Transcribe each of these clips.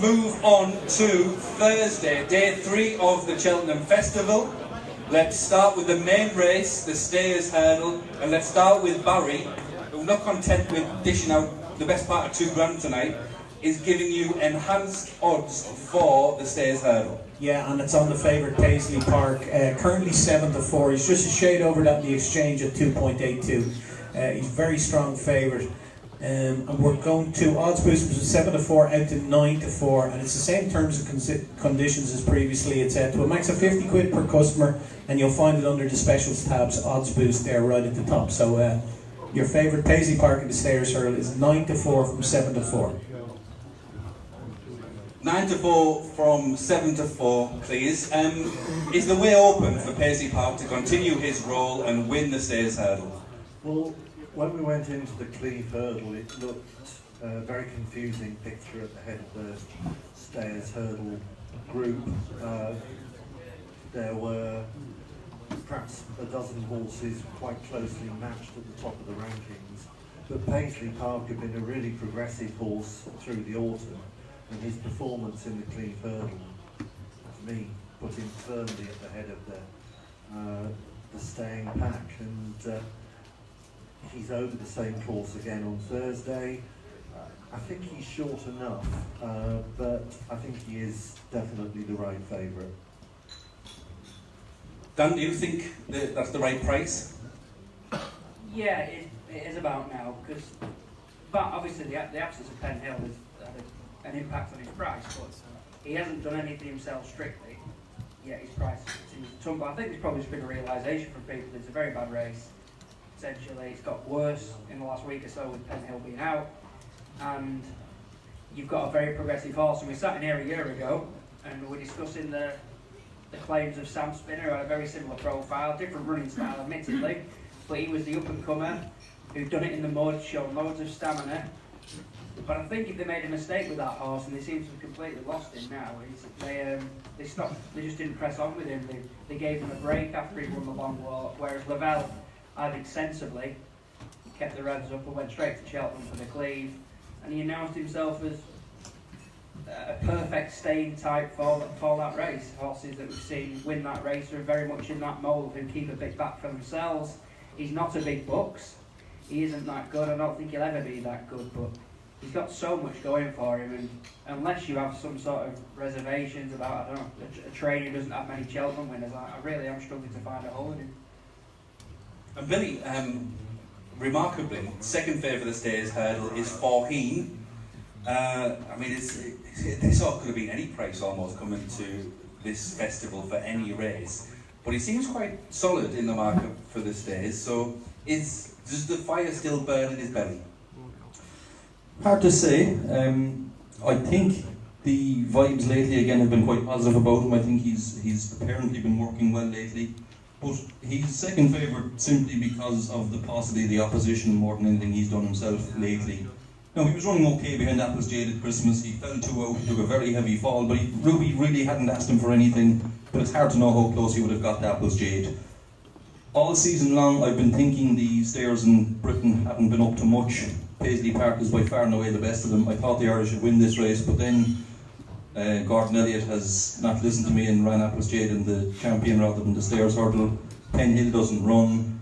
Move on to Thursday, day 3 of the Cheltenham Festival. Let's start with the main race, the Stayers Hurdle, and let's start with Barry, who, not content with dishing out the best part of £2,000 tonight, is giving you enhanced odds for the Stayers Hurdle. Yeah, and it's on the favourite Paisley Park, currently 7-4. He's just a shade over that in the exchange at 2.82. He's a very strong favourite. And we're going to odds boosters from 7-4 out to 9-4, and it's the same terms and conditions as previously. It's to a max of 50 quid per customer, and you'll find it under the specials tabs, odds boost there right at the top. So your favourite Paisley Park in the Stayers Hurdle is 9-4 from 7-4. 9-4 from 7-4, please. Is the way open for Paisley Park to continue his role and win the Stayers Hurdle? Well, when we went into the Cleve Hurdle, it looked a very confusing picture at the head of the Stayers Hurdle group. There were perhaps a dozen horses quite closely matched at the top of the rankings, but Paisley Park had been a really progressive horse through the autumn, and his performance in the Cleve Hurdle, to me, put him firmly at the head of the staying pack. And he's over the same course again on Thursday. I think he's short enough, but I think he is definitely the right favourite. Dan, do you think that's the right price? Yeah, it is about now, because obviously the absence of Penn Hill has had an impact on his price, but he hasn't done anything himself strictly, yet his price seems to tumble. I think there's probably just been a realisation from people that it's a very bad race. Essentially, it's got worse in the last week or so with Penn Hill being out, and you've got a very progressive horse. And we sat in here a year ago, and we were discussing the claims of Sam Spinner, who had a very similar profile, different running style, admittedly, but he was the up-and-comer who'd done it in the mud, shown loads of stamina. But I think if they made a mistake with that horse, and they seem to have completely lost him now, they stopped. They just didn't press on with him. They gave him a break after he'd won the long walk, whereas Lavelle, I think sensibly, he kept the revs up and went straight to Cheltenham for the Cleve, and he announced himself as a perfect staying type for that race. Horses that we've seen win that race are very much in that mould and keep a bit back for themselves. He's not a big bucks, he isn't that good, I don't think he'll ever be that good, but he's got so much going for him, and unless you have some sort of reservations about, I don't know, a trainer who doesn't have many Cheltenham winners, I really am struggling to find a hole in him. And Billy, remarkably, second favourite of the Stayers Hurdle is Forheen. I mean, this all could have been any price almost coming to this festival for any race, but he seems quite solid in the market for the Stayers. So, does the fire still burn in his belly? Hard to say. I think the vibes lately again have been quite positive about him. I think he's apparently been working well lately. But he's second favourite simply because of the paucity of the opposition more than anything he's done himself lately. Now, he was running okay behind Applesjade at Christmas. He fell too out, took a very heavy fall, but Ruby really hadn't asked him for anything, but it's hard to know how close he would have got to Applesjade. All season long, I've been thinking the Stayers in Britain haven't been up to much. Paisley Park is by far and away the best of them. I thought the Irish would win this race, but then Gordon Elliott has not listened to me and ran Applesjade in the champion rather than the Stayers Hurdle. Penn Hill doesn't run,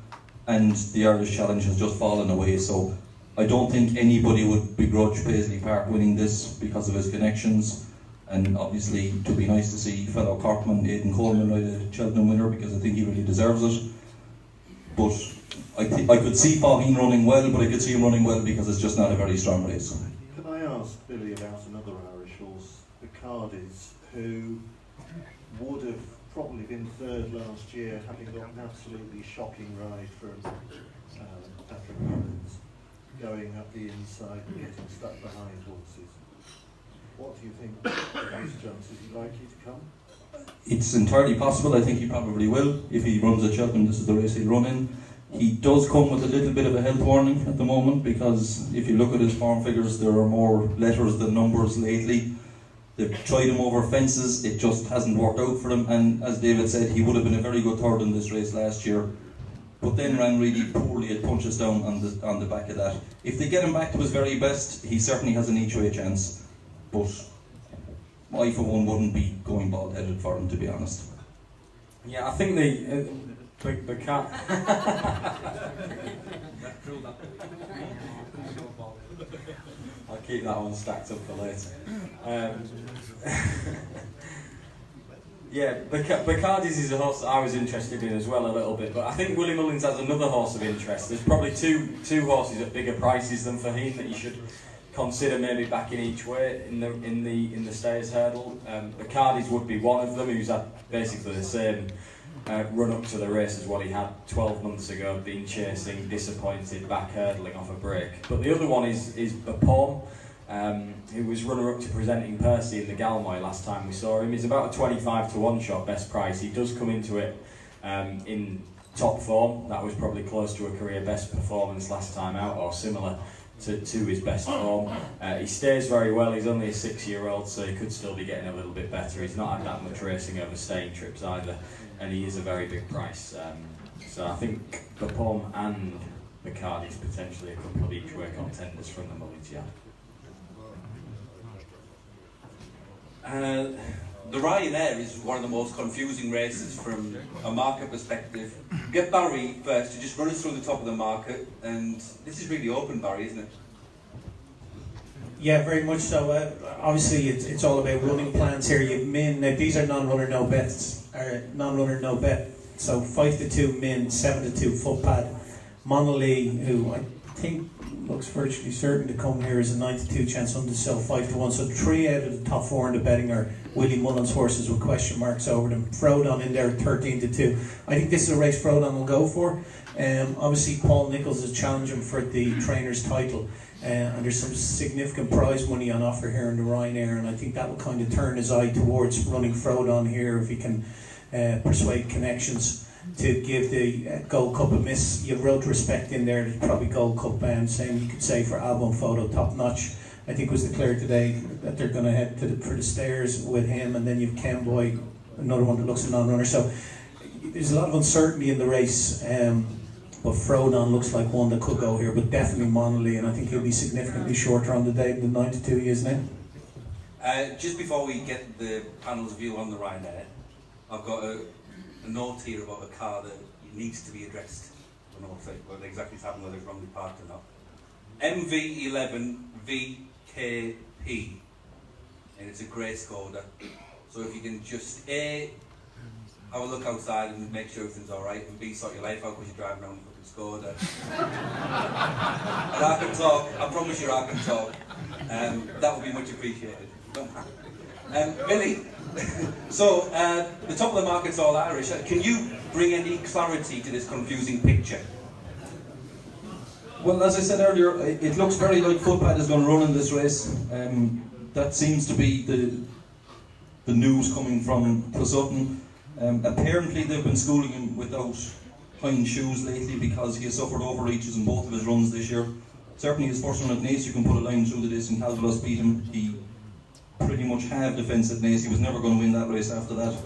and the Irish Challenge has just fallen away, so I don't think anybody would begrudge Paisley Park winning this because of his connections, and obviously to be nice to see fellow Corkman Aidan Coleman ride a Cheltenham winner, because I think he really deserves it. But I could see Forheen running well, but I could see him running well because it's just not a very strong race. Can I ask Billy about another Irish horse, the Cardis, who would have probably been third last year, having got an absolutely shocking ride from Patrick Mullins, going up the inside and getting stuck behind horses. What do you think of his chances? Is he likely to come? It's entirely possible. I think he probably will. If he runs at Cheltenham, this is the race he'll run in. He does come with a little bit of a health warning at the moment, because if you look at his form figures, there are more letters than numbers lately. They've tried him over fences, it just hasn't worked out for him, and as David said, he would have been a very good third in this race last year, but then ran really poorly at Punches Down on the back of that. If they get him back to his very best, he certainly has an each way chance, but I for one wouldn't be going bald-headed for him, to be honest. Yeah, I think the car. I'll keep that one stacked up for later. Yeah, Bacardi's is a horse that I was interested in as well a little bit, but I think Willie Mullins has another horse of interest. There's probably two horses at bigger prices than Fahim that you should consider maybe backing each way in the Stayers hurdle. Bacardi's would be one of them, who's had basically the same run up to the race as what he had 12 months ago, been chasing, disappointed, back hurdling off a break. But the other one is Bapaume, who was runner-up to presenting Percy in the Galmoy last time we saw him. He's about a 25 to 1 shot best price. He does come into it in top form. That was probably close to a career best performance last time out, or similar to his best form. He stays very well. He's only a 6-year-old, so he could still be getting a little bit better. He's not had that much racing over staying trips either, and he is a very big price. So I think Bapaume and Bacardi's potentially a couple of each-way contenders from the Mullins yard. The Ryanair is one of the most confusing races from a market perspective. Get Barry first to just run us through the top of the market, and this is really open, Barry, isn't it? Yeah, very much so. Obviously, it's all about running plans here. You've Min. Now these are non-runner no bets. Non-runner no bet. So 5 to 2 Min, 7 to 2 footpad. Monolith, who I think looks virtually certain to come here, is a 9 to 2 chance under sell 5 to 1. So 3 out of the top 4 in the betting are Willie Mullins horses with question marks over them. Frodon in there at 13 to 2. I think this is a race Frodon will go for. Obviously Paul Nicholls is challenging for the trainer's title. And there's some significant prize money on offer here in the Ryanair, and I think that will kind of turn his eye towards running Frodon here if he can persuade connections to give the Gold Cup a miss. You wrote respect in there, there's probably Gold Cup bound. Same you could say for Album Photo, top notch. I think it was declared today that they're going to head for the Stairs with him, and then you've Kenboy, another one that looks a non-runner. So there's a lot of uncertainty in the race. But Frodon looks like one that could go here, but definitely Monolith, and I think he'll be significantly shorter on the day than the 9 to 2 he is now. Just before we get the panel's view on the Ryanair, I've got a note here about a car that needs to be addressed. I don't know what exactly has happened, whether it's wrongly parked or not. MV11 VKP, and it's a grey Skoda. So if you can just A, have a look outside and make sure everything's alright, and B, sort your life out because you're driving around fucking Skoda. And I can talk, I promise you I can talk. That would be much appreciated. Billy, so the top of the market's all Irish. Can you bring any clarity to this confusing picture? Well, as I said earlier, it looks very like Footpad is going to run in this race. That seems to be the news coming from Closutton. Apparently they've been schooling him without hind shoes lately because he has suffered overreaches in both of his runs this year. Certainly his first run at Naas, you can put a line through the disc, and Calvados beat him. He pretty much halved defence at Naas. He was never going to win that race after that.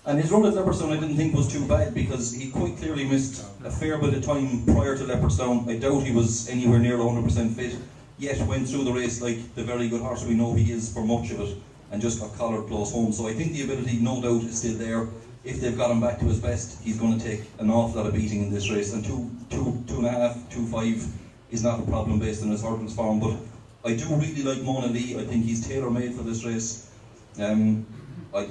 And his run at Leopardstown I didn't think was too bad because he quite clearly missed a fair bit of time prior to Leopardstown. I doubt he was anywhere near 100% fit, yet went through the race like the very good horse we know he is for much of it, and just got collared close home. So I think the ability, no doubt, is still there. If they've got him back to his best, he's going to take an awful lot of beating in this race, and 2.5, 2.5 is not a problem based on his hurdles form. But I do really like Mona Lee. I think he's tailor-made for this race. I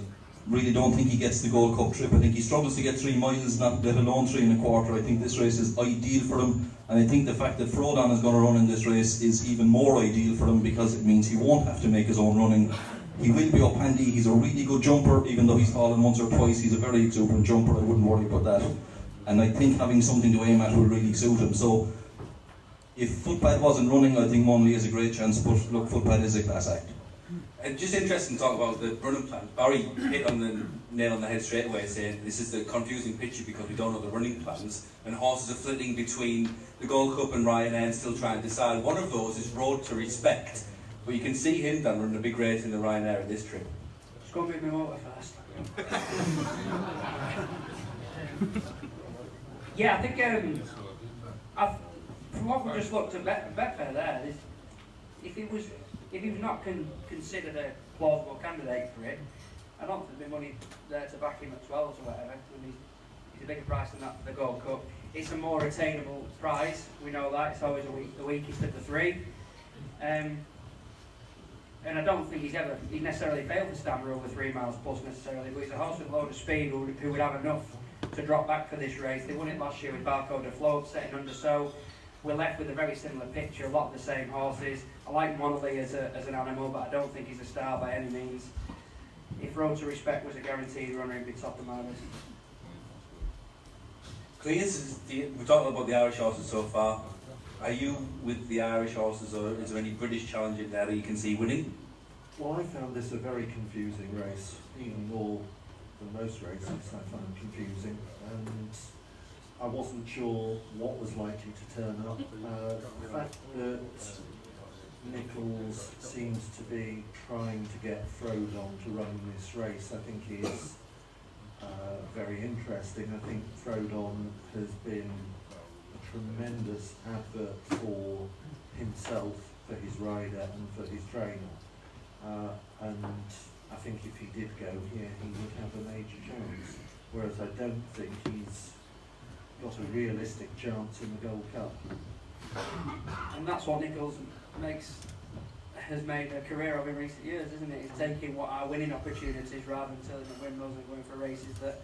really don't think he gets the Gold Cup trip. I think he struggles to get 3 miles, not let alone 3 1/4. I think this race is ideal for him, and I think the fact that Frodon is going to run in this race is even more ideal for him because it means he won't have to make his own running. He will be up handy. He's a really good jumper, even though he's fallen once or twice. He's a very exuberant jumper. I wouldn't worry about that. And I think having something to aim at will really suit him. So if Footpad wasn't running, I think Monley has a great chance. But look, Footpad is a class act. Just interesting to talk about the running plan. Barry hit on the nail on the head straight away, saying this is the confusing picture because we don't know the running plans, and horses are flitting between the Gold Cup and Ryanair and still trying to decide. One of those is Road to Respect. But you can see him done running a big race in the Ryanair in this trip. Just go and beat me motor first. Yeah, I think from what we just looked at Betfair there, if he was not considered plausible candidate for it. I don't think there'd be money there to back him at 12s or whatever. I mean, he's a bigger price than that for the Gold Cup. It's a more attainable prize, we know that. It's always the weakest of the three. And I don't think he'd necessarily failed to stammer over 3 miles plus necessarily, but he's a horse with a load of speed who would have enough to drop back for this race. They won it last year with Barcode Afloat, setting under, so we're left with a very similar picture, a lot of the same horses. I like Monolly as an animal, but I don't think he's a star by any means. If Road to Respect was a guaranteed runner, he'd be top of my list. Clears, we've talked about the Irish horses so far. Are you with the Irish horses, or is there any British challenge in there that you can see winning? Well, I found this a very confusing race, even more than most races I found confusing, and I wasn't sure what was likely to turn up. The fact that Nichols seems to be trying to get Frodon to run this race, I think is very interesting. I think Frodon has been a tremendous advert for himself, for his rider and for his trainer. And I think if he did go here, he would have a major chance. Whereas I don't think he's got a realistic chance in the Gold Cup. And that's what Nichols has made a career of in recent years, isn't it? He's taking what are winning opportunities rather than telling the windmills and going for races that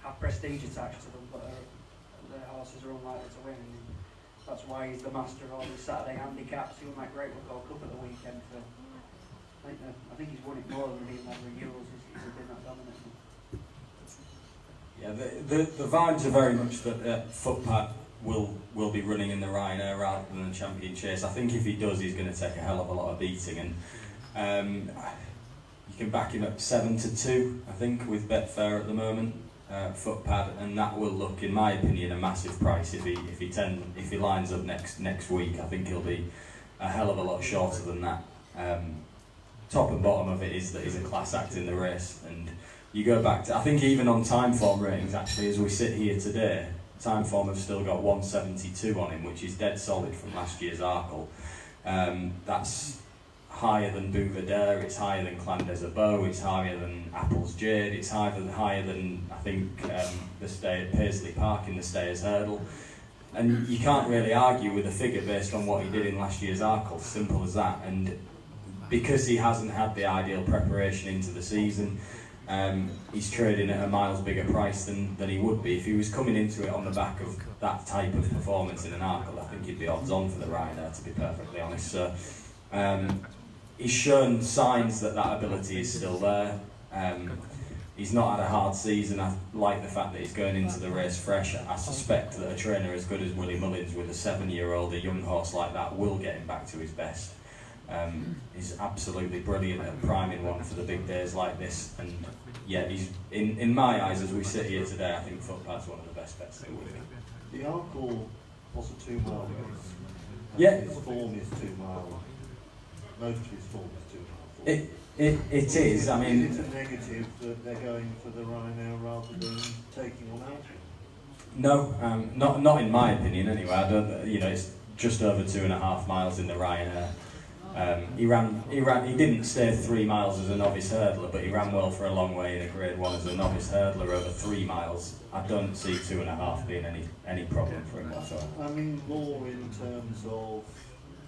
have prestige attached to them, but the horses are unlikely to win. And that's why he's the master of all these Saturday handicaps. He won that Great Gold Cup at the weekend for. I think he's won it more than he's had renewals. He's been that dominant. Yeah, the vibes are very much that Footpad will be running in the Ryanair rather than the Champion Chase. I think if he does, he's going to take a hell of a lot of beating, and you can back him up 7-2, I think, with Betfair at the moment. Footpad, and that will look, in my opinion, a massive price if he lines up next week. I think he'll be a hell of a lot shorter than that. Top and bottom of it is that he's a class act in the race, and you go back to, I think even on time form ratings, actually, as we sit here today, time form have still got 172 on him, which is dead solid from last year's Arkle. That's higher than Bouvedere, it's higher than Clan des Beaux, it's higher than Apple's Jade, it's higher than I think the stay at Paisley Park in the Stayers Hurdle. And you can't really argue with a figure based on what he did in last year's Arkle, simple as that. And because he hasn't had the ideal preparation into the season, he's trading at a miles bigger price than he would be. If he was coming into it on the back of that type of performance in an Arkle, I think he'd be odds on for the Ryanair, to be perfectly honest. So he's shown signs that ability is still there. He's not had a hard season. I like the fact that he's going into the race fresh. I suspect that a trainer as good as Willie Mullins with a 7-year-old, a young horse like that, will get him back to his best. He's absolutely brilliant at priming one for the big days like this, and yeah, he's in my eyes, as we sit here today, I think Footpad's one of the best bets that we've got. The Arkle was a 2-mile race. Yeah. His form is 2 mile. Most of his form is 2 mile. It is. I mean, is it a negative that they're going for the Ryanair rather than taking on Altria? No, not in my opinion. Anyway, I don't. It's just over 2.5 miles in the Ryanair. He didn't stay 3 miles as a novice hurdler, but he ran well for a long way in a Grade 1 as a novice hurdler over 3 miles. I don't see 2.5 being any problem for him whatsoever. I mean, more in terms of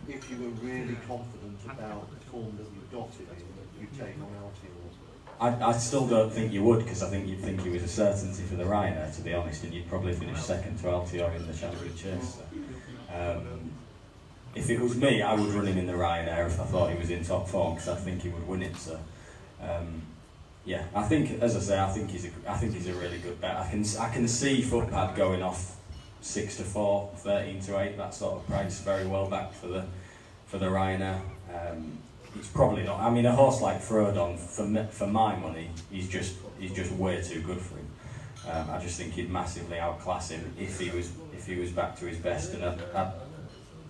if you were really confident about the form that you've got in him, you'd take on Altria. I still don't think you would, because I think you'd think he was a certainty for the Ryanair, to be honest, and you'd probably finish second to Altior in the Champion Chase. So, if it was me, I would run him in the Ryanair if I thought he was in top form, because I think he would win it. So, yeah, I think, as I say, I think he's a really good bet. I can see Footpad going off 6-4, 13-8, that sort of price, very well back for the Ryanair. He's probably not. I mean, a horse like Frodon, for my money, he's just way too good for him. I just think he'd massively outclass him if he was back to his best, and I'd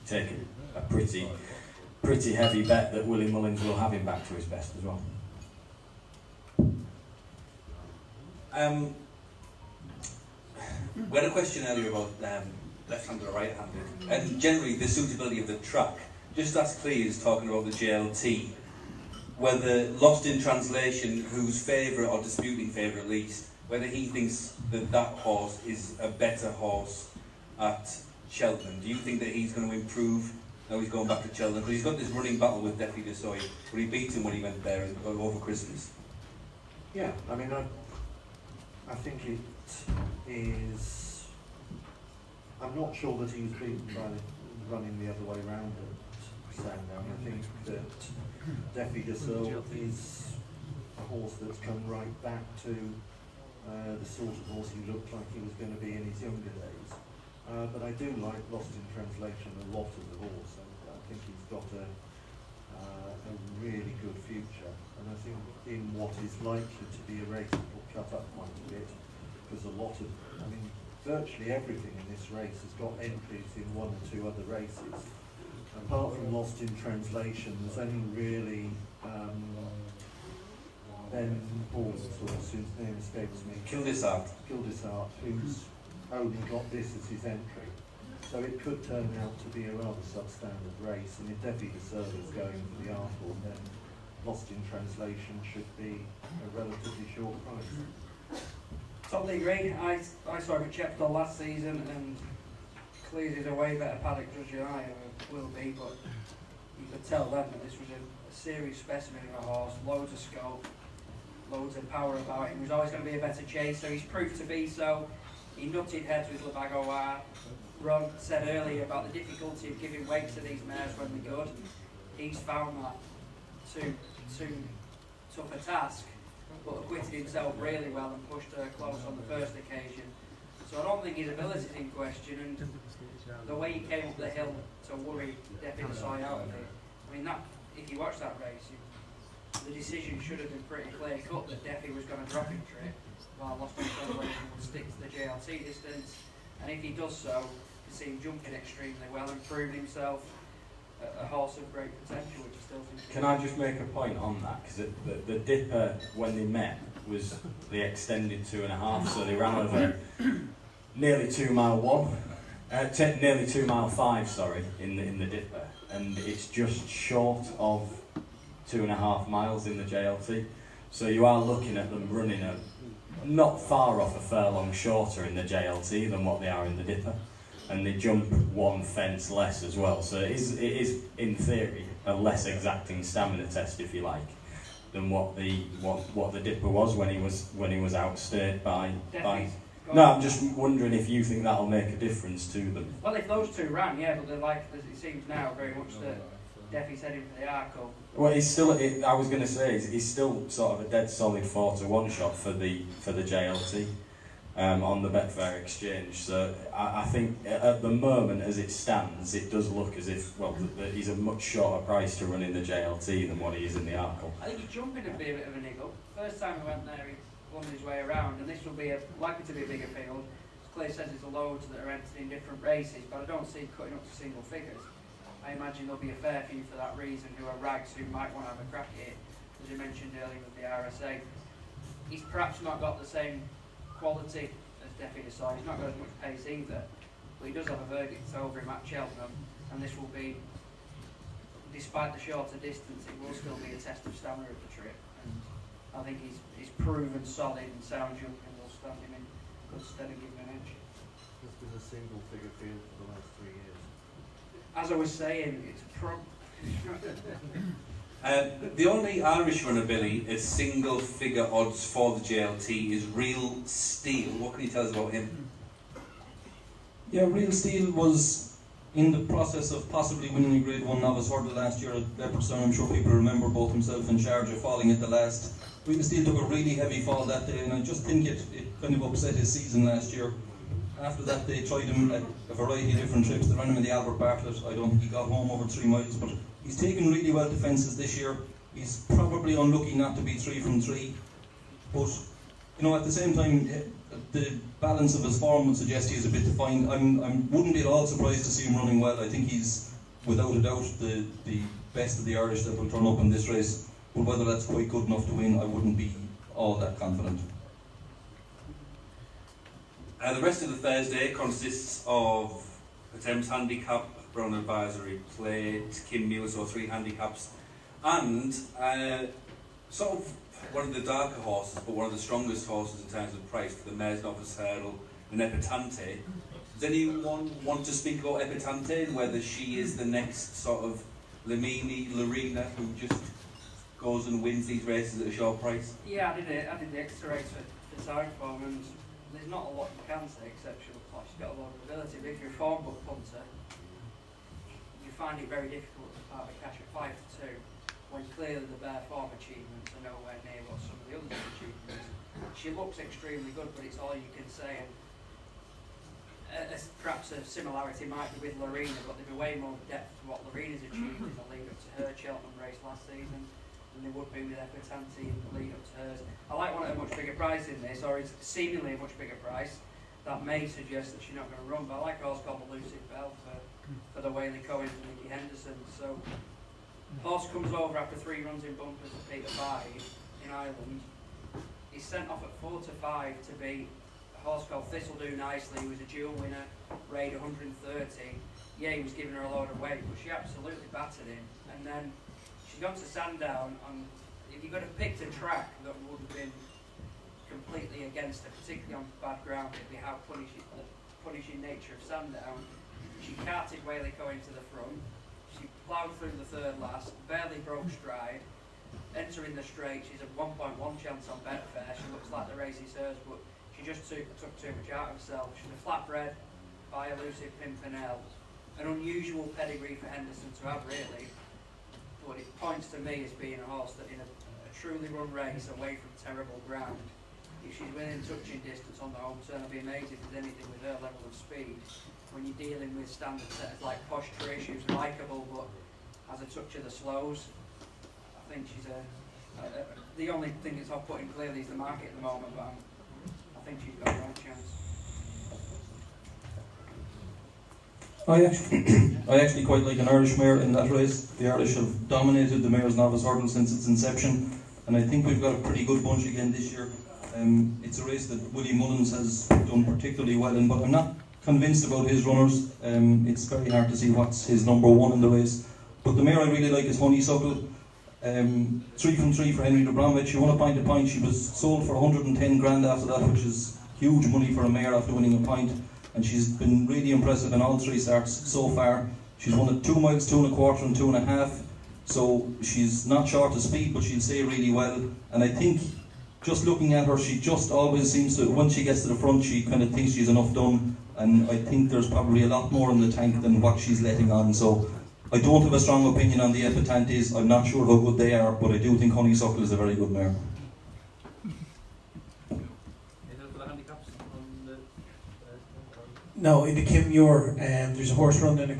take a pretty heavy bet that Willie Mullins will have him back to his best as well. We had a question earlier about left-handed or right-handed, and generally the suitability of the track. Just as Clea is talking about the JLT, whether Lost in Translation, who's favourite or disputing favourite at least, whether he thinks that that horse is a better horse at Cheltenham. Do you think that he's going to improve now he's going back to Cheltenham? Because he's got this running battle with Defi de Soy, but he beat him when he went there over Christmas. Yeah, I mean, I think it is. I'm not sure that he was beaten by running the other way round at Sandown. I think that Defi de Soy is a horse that's come right back to the sort of horse he looked like he was going to be in his younger days. But I do like Lost in Translation a lot as a horse, and I think he's got a really good future. And I think in what is likely to be a race that will cut up quite a bit, because virtually everything in this race has got entries in one or two other races. Apart from Lost in Translation, there's only really Ben Paul's horse, whose name escapes me. Kildisart, who's only got this as his entry. So it could turn out to be a rather substandard race, and if Defi de Soy is going for the Arkle, then Lost in Translation should be a relatively short price. Totally agree. I saw him at Chepstow last season, and clearly he's a way better paddock judge than I will be, but you could tell then that this was a serious specimen of a horse, loads of scope, loads of power about him. He was always going to be a better chaser. He's proved to be so. He nutted heads with Le Bagoa. Ron said earlier about the difficulty of giving weight to these mares when they're good. He's found that too tough a task, but acquitted himself really well and pushed her close on the first occasion. So I don't think his ability is in question, and the way he came up the hill to worry Defi de Soy out of it. I mean, that if you watch that race, the decision should have been pretty clear cut that Defi was going to drop him trip, while Lost in Translation would stick to the JLT distance. And if he does so, you see him jumping extremely well and proving himself a horse of great potential, which I still think. Can I just make a point on that? Because the Dipper, when they met, was the extended 2.5, so they ran over nearly 2 mile 1, nearly 2 mile 5, sorry, in the Dipper, and it's just short of 2.5 miles in the JLT. So you are looking at them running at not far off a furlong shorter in the JLT than what they are in the Dipper, and they jump one fence less as well. So it is in theory a less exacting stamina test, if you like, than what the Dipper was when he was outsteered by. No, I'm just wondering if you think that'll make a difference to them. Well, if those two ran, yeah, but they're like, as it seems now, very much that Defi's heading for the Arkle. Well, he's still. I was going to say he's still sort of a dead solid 4-1 shot for the JLT on the Betfair exchange. So I think at the moment, as it stands, it does look as if he's a much shorter price to run in the JLT than what he is in the Arkle. I think his jumping would be a bit of a niggle. First time he went there, he won his way around, and this will be likely to be a bigger field. As Clay says, it's a loads that are entered in different races, but I don't see it cutting up to single figures. I imagine there'll be a fair few for that reason who are rags who might want to have a crack at it, as you mentioned earlier with the RSA. He's perhaps not got the same quality as Defi de Soy. He's not got as much pace either, but he does have a verdict over him at Cheltenham, and this will be, despite the shorter distance, it will still be a test of stamina at the trip. And I think he's proven solid and sound jumping will stand him in good stead and give him an edge. There's been a single figure field for the last 3 years. As I was saying, it's the only Irish runner, Billy, at single figure odds for the JLT is Real Steel. What can you tell us about him? Yeah, Real Steel was in the process of possibly winning a Grade 1 novice hurdle last year at Leopardstown. I'm sure people remember both himself and Sharjah falling at the last. Real Steel took a really heavy fall that day, and I just think it kind of upset his season last year. After that, they tried him at a variety of different trips. They ran him in the Albert Bartlett. I don't think he got home over 3 miles, but he's taken really well to fences this year. He's probably unlucky not to be 3 from 3, but at the same time, the balance of his form would suggest he is a bit defined. I wouldn't be at all surprised to see him running well. I think he's, without a doubt, the best of the Irish that will turn up in this race. But whether that's quite good enough to win, I wouldn't be all that confident. The rest of the Thursday consists of a Thames Handicap, Brown Advisory Plate, Kim Mule, so 3 handicaps, And sort of one of the darker horses, but one of the strongest horses in terms of price for the Mares Novice Hurdle, an Epitante. Does anyone want to speak about Epitante and whether she is the next sort of Lamini, Lorena, who just goes and wins these races at a short price? Yeah, I did the extra race for Sideform, and there's not a lot you can say except she's got a lot of ability. But if you're a form book punter, you find it very difficult to part the cash at 5-2 when clearly the bare form achievements are nowhere near what some of the others have achieved. She looks extremely good, but it's all you can say. And perhaps a similarity might be with Lorena, but there'd be way more depth to what Lorena's achieved in the lead up to her Cheltenham race last season than there would be with Epitante in the lead up to hers. I like one at a much bigger price in this, or it's seemingly a much bigger price. That may suggest that she's not going to run, but I like a horse called Elusive Bell for the Whaley Cohen and Nicky Henderson. So, horse comes over after 3 runs in bumpers at Peter Bide in Ireland. He's sent off at 4-5 to beat a horse called Thistle Do Nicely, who was a dual winner, raid 130. Yeah, he was giving her a load of weight, but she absolutely battered him. And then she's gone to Sandown, and if you could have picked a track that would have been completely against her, particularly on bad ground, it'd be how the punishing nature of Sandown. She carted Whaley Cohen to the front. She ploughed through the third last, barely broke stride. Entering the straight, she's a 1.1 chance on Betfair. She looks like the race is hers, but she just took too much out of herself. She's a flatbred by Elusive Pimpernel. An unusual pedigree for Henderson to have, really. But it points to me as being a horse that in a truly run race away from terrible ground, if she's within touching distance on the home turn, I'll be amazed if there's anything with her level of speed. When you're dealing with standard setters like Posh Trish, who's likeable but has a touch of the slows, I think she's the only thing that's off putting clearly is the market at the moment, but I think she's got a right chance. I actually quite like an Irish mare in that race. The Irish have dominated the Mares Novice Hurdle since its inception, and I think we've got a pretty good bunch again this year. It's a race that Willie Mullins has done particularly well in, but I'm not convinced about his runners. It's very hard to see what's his number one in the race. But the mare I really like is Honeysuckle. 3 from 3 for Henry de Bromwich. She won a pint a pint. She was sold for 110 grand after that, which is huge money for a mare after winning a pint. And she's been really impressive in all 3 starts so far. She's won at 2 miles, 2 1/4 and 2 1/2. So she's not short of speed, but she'll stay really well. And I think just looking at her, she just always seems to, once she gets to the front, she kind of thinks she's enough done. And I think there's probably a lot more in the tank than what she's letting on. So I don't have a strong opinion on the Epitantes. I'm not sure how good they are, but I do think Honeysuckle is a very good mare. No, in the Kim Muir, there's a horse running a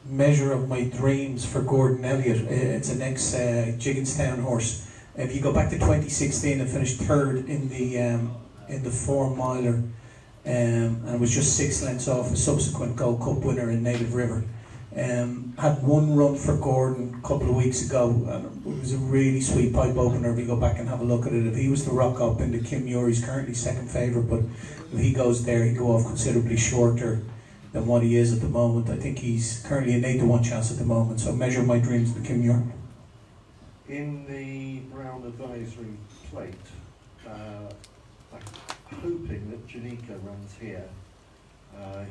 Measure of My Dreams for Gordon Elliott. It's an ex-Jigginstown horse. If you go back to 2016, it finished 3rd in the 4 miler, and was just 6 lengths off a subsequent Gold Cup winner in Native River. Had 1 run for Gordon a couple of weeks ago, and it was a really sweet pipe opener. If you go back and have a look at it, if he was to rock up in the Kim Muir, he's currently 2nd favourite, but if he goes there, he'd go off considerably shorter than what he is at the moment. I think he's currently an 8-1 chance at the moment, so Measure My Dreams to Kim Muir. In the Brown Advisory Plate, I'm hoping that Janika runs here.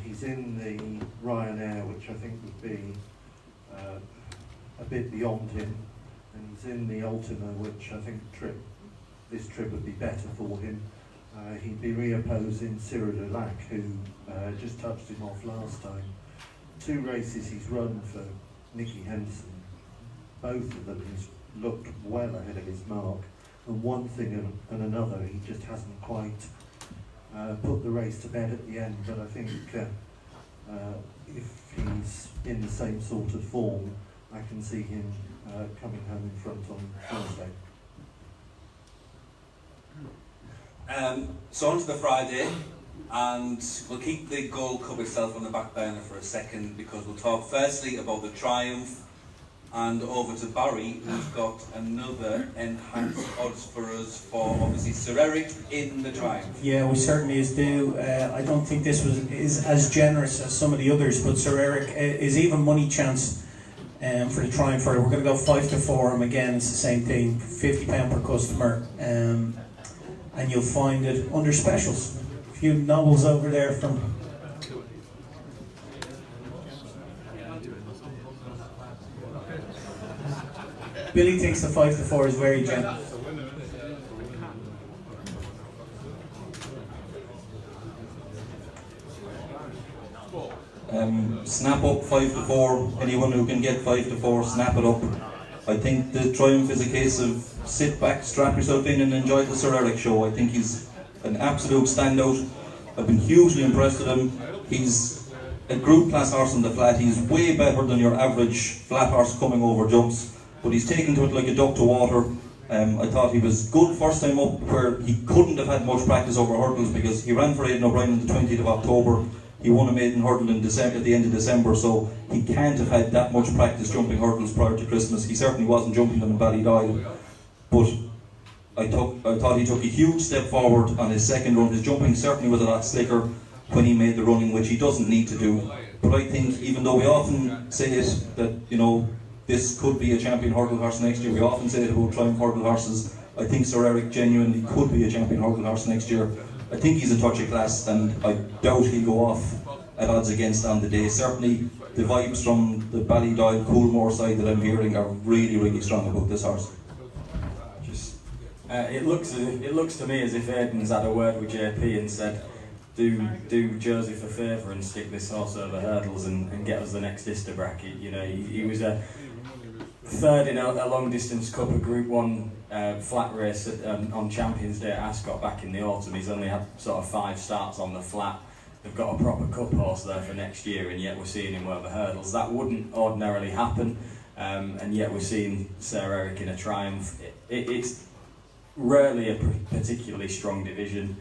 He's in the Ryanair, which I think would be a bit beyond him, and he's in the Ultima, which I think this trip would be better for him. He'd be reopposing Cyril Dulac, who just touched him off last time. 2 races he's run for Nicky Henderson, both of them he's looked well ahead of his mark, and one thing and another, he just hasn't quite put the race to bed at the end. But I think if he's in the same sort of form, I can see him coming home in front on Thursday. So on to the Friday, and we'll keep the Gold Cup itself on the back burner for a second, because we'll talk firstly about the Triumph, and over to Barry, who's got another enhanced odds for us for obviously Sir Eric in the Triumph. Yeah, we certainly do. I don't think this is as generous as some of the others, but Sir Eric is even money chance for the Triumph Hurdle. We're going to go 5 to 4. Again, it's the same thing, £50 per customer, and you'll find it under specials. A few novels over there from. Billy thinks the 5 to 4 is very gentle. Snap up 5 to 4. Anyone who can get 5 to 4, snap it up. I think the Triumph is a case of sit back, strap yourself in, and enjoy the Sir Eric show. I think he's an absolute standout. I've been hugely impressed with him. He's a group class horse on the flat. He's way better than your average flat horse coming over jumps, but he's taken to it like a duck to water. I thought he was good first time up, where he couldn't have had much practice over hurdles, because he ran for Aidan O'Brien on the 20th of October. He won a maiden hurdle in December, at the end of December, so he can't have had that much practice jumping hurdles prior to Christmas. He certainly wasn't jumping them in Ballydoyle, but I thought he took a huge step forward on his second run. His jumping certainly was a lot slicker when he made the running, which he doesn't need to do. But I think, even though we often say it, that, you know, this could be a champion hurdle horse next year, we often say it about Triumph hurdle horses, I think Sir Eric genuinely could be a champion hurdle horse next year. I think he's a touch of class, and I doubt he'll go off at odds against on the day. Certainly the vibes from the Ballydoyle Coolmore side that I'm hearing are really, really strong about this horse. It looks to me as if Aidan's had a word with JP and said, do Joseph a favour and stick this horse over hurdles and get us the next Ista bracket. You know, he was a third in a long distance cup of Group 1 flat race on Champions Day at Ascot back in the autumn. He's only had sort of 5 starts on the flat. They've got a proper cup horse there for next year, and yet we're seeing him over hurdles. That wouldn't ordinarily happen, and yet we're seeing Sir Eric in a Triumph. It's rarely a particularly strong division.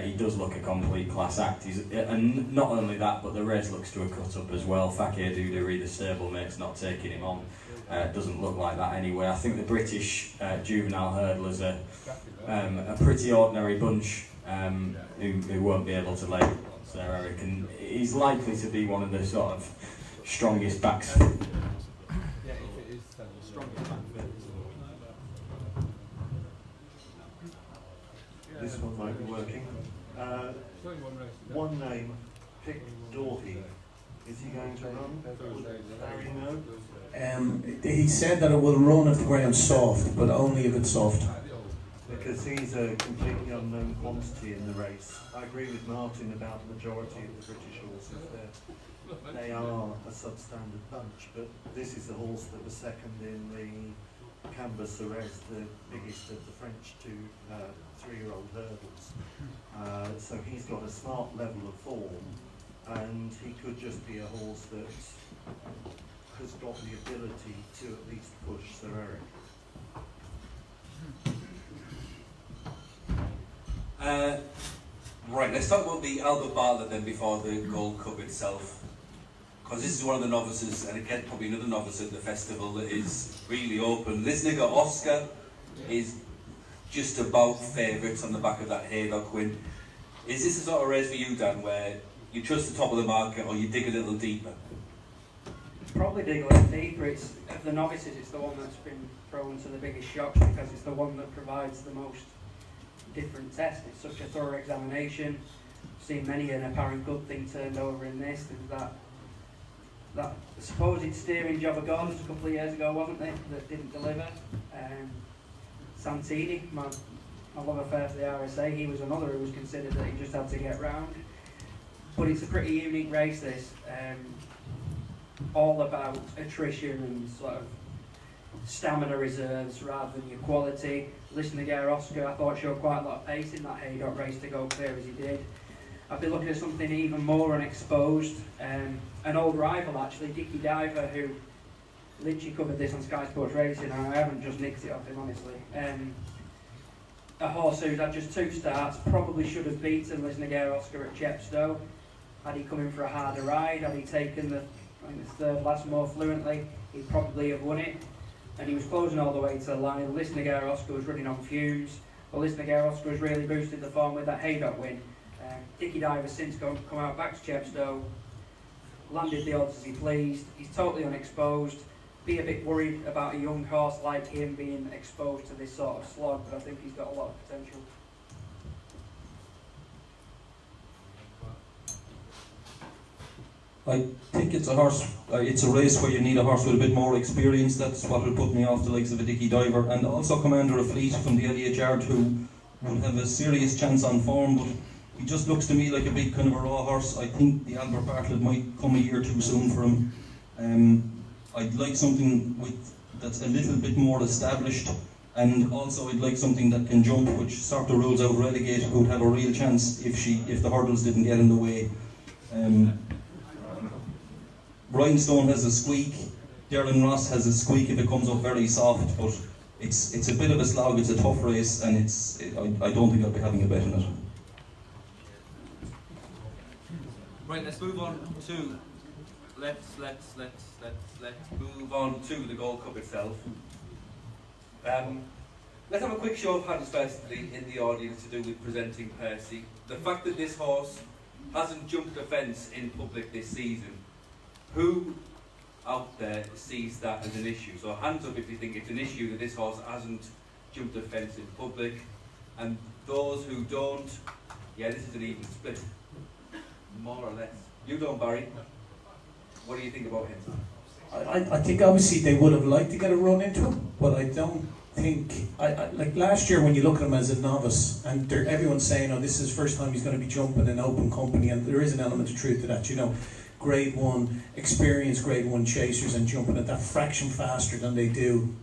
He does look a complete class act. And not only that, but the race looks to a cut up as well. Fakir Dudari, the stablemate, not taking him on. Doesn't look like that anyway. I think the British juvenile hurdlers are a pretty ordinary bunch who won't be able to lay Sir Eric, and he's likely to be one of the sort of strongest backs. This one might be working. One name, Pick Doughty. Is he going to run? Larry, no? He said that it will run if the ground's soft, but only if it's soft. Because he's a completely unknown quantity in the race. I agree with Martin about the majority of the British horses there. They are a substandard bunch, but this is a horse that was second in the Camber Ceres, the biggest of the French 3-year-old hurdles. So he's got a smart level of form, and he could just be a horse that has got the ability to at least push Sir Eric. Right, let's talk about the Albert Bartlett then before the Gold Cup itself. Because this is one of the novices, and again, probably another novice at the festival that is really open. This nigger Oscar is just about favourites on the back of that Haydock win. Is this the sort of race for you, Dan, where you trust the top of the market or you dig a little deeper? Probably dig a little deeper. It's, of the novices, it's the one that's been prone to the biggest shocks, because it's the one that provides the most different tests. It's such a thorough examination. I've seen many an apparent good thing turned over in this. There's that supposed steering job of Gordon's a couple of years ago, wasn't there, that didn't deliver. Santini, my love affair for the RSA, he was another who was considered that he just had to get round. But it's a pretty unique race, this. All about attrition and sort of stamina reserves rather than your quality. Listen to Gare Oscar, I thought showed quite a lot of pace in that Haydock race to go clear as he did. I've been looking at something even more unexposed. An old rival actually, Dickie Diver, who literally covered this on Sky Sports Racing, and I haven't just nicked it off him, honestly. A horse who's had just 2 starts, probably should have beaten Lisnaguer Oscar at Chepstow. Had he come in for a harder ride, had he taken the third last more fluently, he'd probably have won it. And he was closing all the way to the line. Lisnaguer Oscar was running on fumes, but Lisnaguer Oscar has really boosted the form with that Haydock win. Dickie Diver's since come out back to Chepstow, landed the odds as he pleased. He's totally unexposed, be a bit worried about a young horse like him being exposed to this sort of slog, but I think he's got a lot of potential. I think it's a horse. It's a race where you need a horse with a bit more experience. That's what would put me off the likes of a Dicky Diver, and also Commander of Fleet from the Elliott Yard, who would have a serious chance on form. But he just looks to me like a big kind of a raw horse. I think the Albert Bartlett might come a year too soon for him. I'd like something that's a little bit more established, and also I'd like something that can jump, which sort of rules out Relegate, who would have a real chance if the hurdles didn't get in the way. Rhinestone has a squeak. Derlin Ross has a squeak if it comes up very soft, but it's a bit of a slog. It's a tough race, and I don't think I'll be having a bet in it. Right, let's move on to let's move on to the Gold Cup itself. Let's have a quick show of hands firstly in the audience to do with presenting Percy. The fact that this horse hasn't jumped a fence in public this season, who out there sees that as an issue? So hands up if you think it's an issue that this horse hasn't jumped a fence in public, and those who don't, yeah, this is an even split, more or less. You don't, Barry. What do you think about him? I think obviously they would have liked to get a run into him, but I don't think, like last year when you look at him as a novice, and everyone's saying, oh, this is his first time he's going to be jumping in open company, and there is an element of truth to that, you know. Grade 1, experienced Grade 1 chasers and jumping at that fraction faster than they do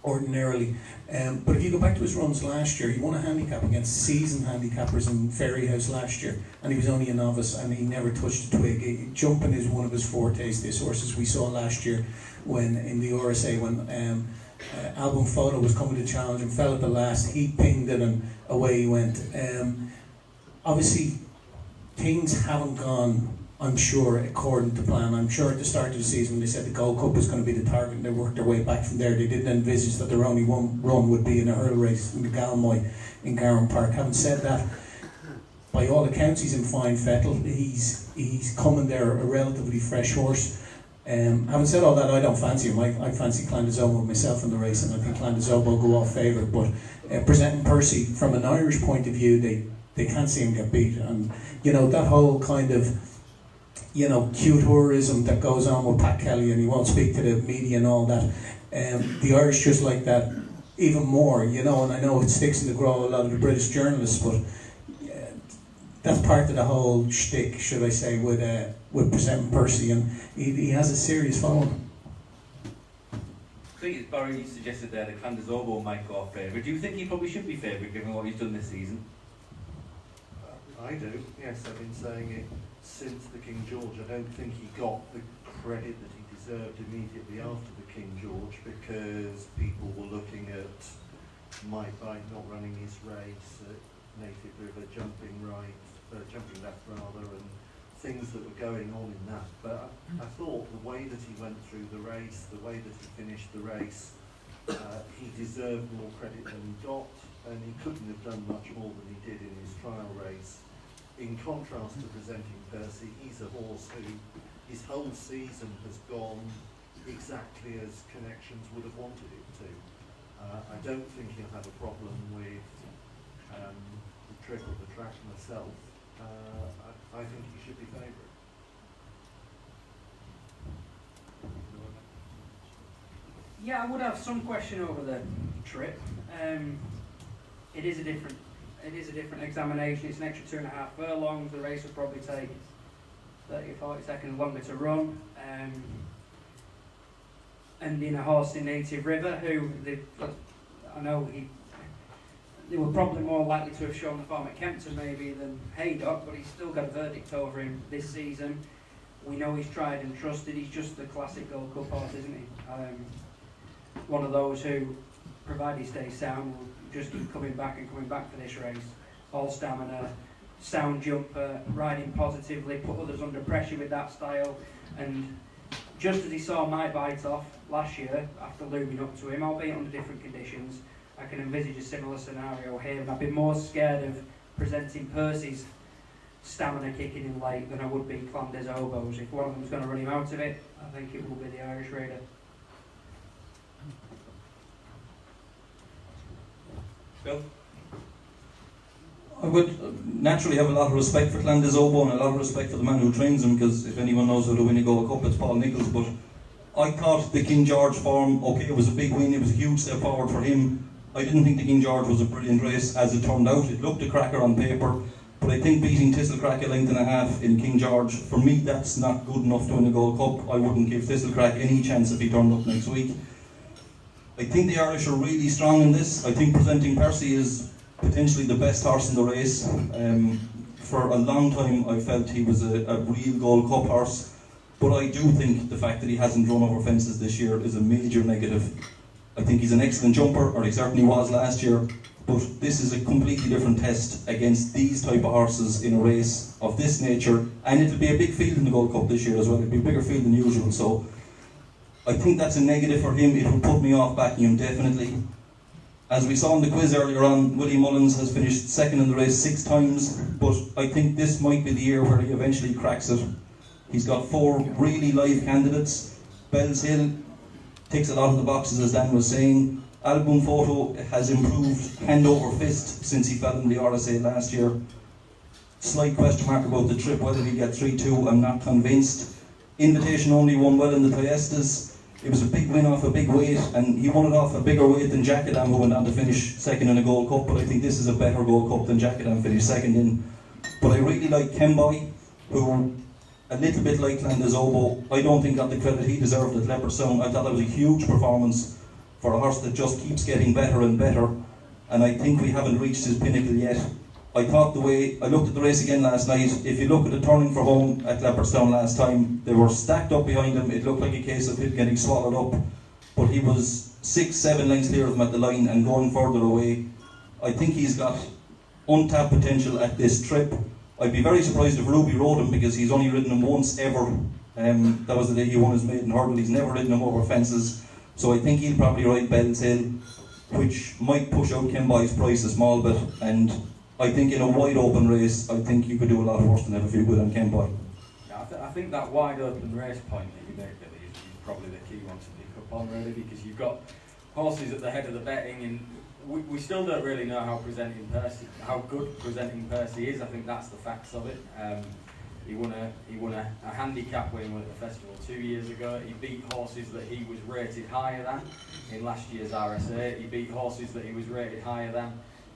ordinarily. But if you go back to his runs last year, he won a handicap against seasoned handicappers in Fairyhouse last year, and he was only a novice and he never touched a twig. Jumping is one of his fortes. This horse, as we saw last year when in the RSA, when Album Photo was coming to challenge and fell at the last, he pinged it and away he went. Obviously, things haven't gone, I'm sure, according to plan. I'm sure at the start of the season when they said the Gold Cup was going to be the target and they worked their way back from there, they didn't envisage that their only one run would be in a hurdle race in the Galmoy in Garum Park. Having said that, by all accounts he's in fine fettle. He's coming there a relatively fresh horse. Having said all that, I don't fancy him. I fancy Clandazobo myself in the race, and I think Clandazobo will go off favourite. But presenting Percy from an Irish point of view, they can't see him get beat. And you know, that whole kind of, you know, cute tourism that goes on with Pat Kelly, and he won't speak to the media and all that. The Irish just like that even more, you know, and I know it sticks in the craw a lot of the British journalists, but that's part of the whole shtick, should I say, with presenting Percy, and he has a serious following. I think it's Barry suggested there that Clandazobo might go off favourite. Do you think he probably should be favourite given what he's done this season? I do, yes. I've been saying it since the King George. I don't think he got the credit that he deserved immediately after the King George, because people were looking at My Bike not running his race, Native River jumping left rather, and things that were going on in that. But I thought the way that he went through the race, the way that he finished the race, he deserved more credit than he got, and he couldn't have done much more than he did in his trial race. In contrast to presenting Percy, he's a horse who his whole season has gone exactly as Connections would have wanted it to. I don't think he'll have a problem with the trip of the track myself. I think he should be favourite. Yeah, I would have some question over the trip. It is a different examination. It's an extra 2.5 furlongs. The race will probably take 30 or 40 seconds longer to run. And in a horse in Native River, who they were probably more likely to have shown the form at Kempton maybe than Haydock, but he's still got a verdict over him this season. We know he's tried and trusted. He's just the classic Gold Cup horse, isn't he? One of those who, provided he stays sound, will just keep coming back for this race. All stamina, sound jumper, riding positively, put others under pressure with that style. And just as he saw My Bite off last year, after looming up to him, albeit under different conditions, I can envisage a similar scenario here. And I'd be more scared of presenting Percy's stamina kicking in late than I would be Clandazobo's. If one of them's going to run him out of it, I think it will be the Irish Raider. Bill? I would naturally have a lot of respect for Clondizobo and a lot of respect for the man who trains him, because if anyone knows how to win a Gold Cup, it's Paul Nichols. But I thought the King George form, okay, it was a big win, it was a huge step forward for him. I didn't think the King George was a brilliant race as it turned out. It looked a cracker on paper, but I think beating Thistlecrack a length and a half in King George, for me that's not good enough to win a Gold Cup. I wouldn't give Thistlecrack any chance if he turned up next week. I think the Irish are really strong in this. I think Presenting Percy is potentially the best horse in the race. For a long time I felt he was a real Gold Cup horse, but I do think the fact that he hasn't run over fences this year is a major negative. I think he's an excellent jumper, or he certainly was last year, but this is a completely different test against these type of horses in a race of this nature, and it'll be a big field in the Gold Cup this year as well. It'll be a bigger field than usual, so I think that's a negative for him. It will put me off backing him definitely. As we saw in the quiz earlier on, Willie Mullins has finished second in the race 6 times, but I think this might be the year where he eventually cracks it. He's got 4 really live candidates. Bells Hill ticks a lot of the boxes, as Dan was saying. Album Photo has improved hand over fist since he fell in the RSA last year. Slight question mark about the trip, whether he get 3-2, I'm not convinced. Invitation only won well in the Thyestes. It was a big win off a big weight, and he won it off a bigger weight than Jackadam, who went on to finish second in a Gold Cup, but I think this is a better Gold Cup than Jackadam finished second in. But I really like Kemboy, who, a little bit like Clondizobo, I don't think got the credit he deserved at Leopardstown. I thought that was a huge performance for a horse that just keeps getting better and better, and I think we haven't reached his pinnacle yet. I thought the way, I looked at the race again last night, if you look at the turning for home at Leopardstown last time, they were stacked up behind him. It looked like a case of him getting swallowed up, but he was 6-7 lengths clear of him at the line and going further away. I think he's got untapped potential at this trip. I'd be very surprised if Ruby rode him, because he's only ridden him once ever. That was the day he won his maiden hurdle. He's never ridden him over fences, so I think he'll probably ride Bells Hill, which might push out Kemboy's price a small bit, and I think in a wide open race, I think you could do a lot worse than have a few good on Kemboy. Yeah, I think that wide open race point that you make, Billy, is probably the key one to pick up on, really, because you've got horses at the head of the betting, and we still don't really know how good Presenting Percy is. I think that's the facts of it. He won a handicap win at the festival 2 years ago. He beat horses that he was rated higher than in last year's RSA. He beat horses that he was rated higher than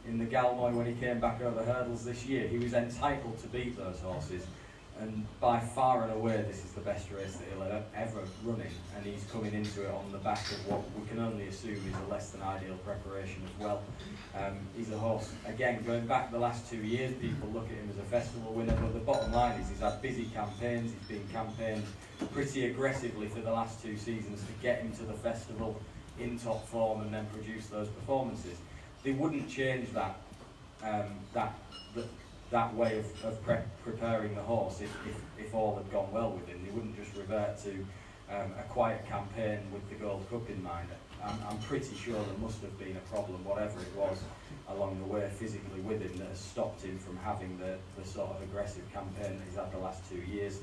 in the Galmoy when he came back over hurdles this year. He was entitled to beat those horses, and by far and away this is the best race that he'll ever run in, and he's coming into it on the back of what we can only assume is a less than ideal preparation as well. He's a horse, again, going back the last 2 years, people look at him as a festival winner, but the bottom line is he's had busy campaigns. He's been campaigned pretty aggressively for the last 2 seasons to get him to the festival in top form and then produce those performances. They wouldn't change that that way of preparing the horse if all had gone well with him. They wouldn't just revert to a quiet campaign with the Gold Cup in mind. I'm pretty sure there must have been a problem, whatever it was, along the way physically with him that has stopped him from having the sort of aggressive campaign that he's had the last 2 years.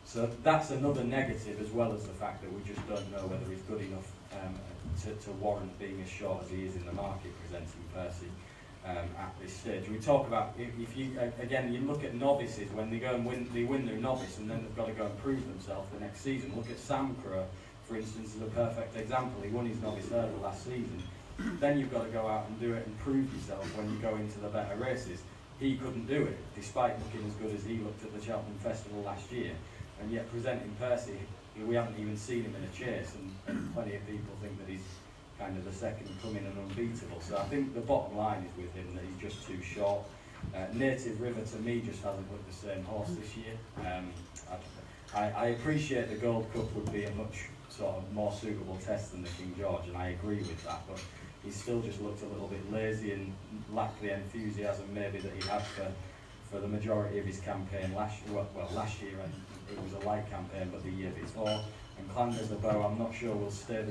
So that's another negative, as well as the fact that we just don't know whether he's good enough to warrant being as short as he is in the market, Presenting Percy at this stage. We talk about, if you again, you look at novices when they go and win their novice, and then they've got to go and prove themselves the next season. Look at Sam Crow, for instance, is a perfect example. He won his novice hurdle last season. Then you've got to go out and do it and prove yourself when you go into the better races. He couldn't do it, despite looking as good as he looked at the Cheltenham Festival last year. And yet Presenting Percy, we haven't even seen him in a chase, and plenty of people think that he's kind of the second coming and unbeatable. So I think the bottom line is with him that he's just too short. Native River to me just hasn't looked the same horse this year. I appreciate the Gold Cup would be a much sort of more suitable test than the King George, and I agree with that, but he still just looked a little bit lazy and lacked the enthusiasm maybe that he had for the majority of his campaign last year. Well, last year it was a light campaign, but the year before. And Clondizobo, I'm not sure will stay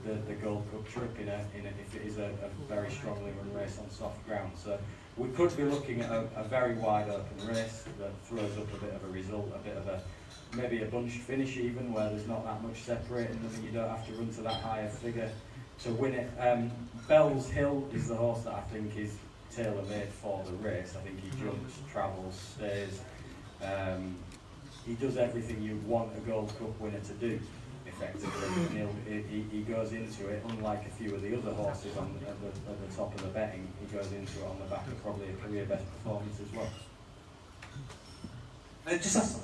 the Gold Cup trip if it is a very strongly run race on soft ground. So we could be looking at a very wide open race that throws up a bit of a result, a bit of maybe a bunched finish even, where there's not that much separating them and you don't have to run to that higher figure to win it. Bell's Hill is the horse that I think is tailor-made for the race. I think he jumps, travels, stays. He does everything you'd want a Gold Cup winner to do, effectively. And he goes into it, unlike a few of the other horses at the top of the betting, he goes into it on the back of probably a career best performance as well. Just as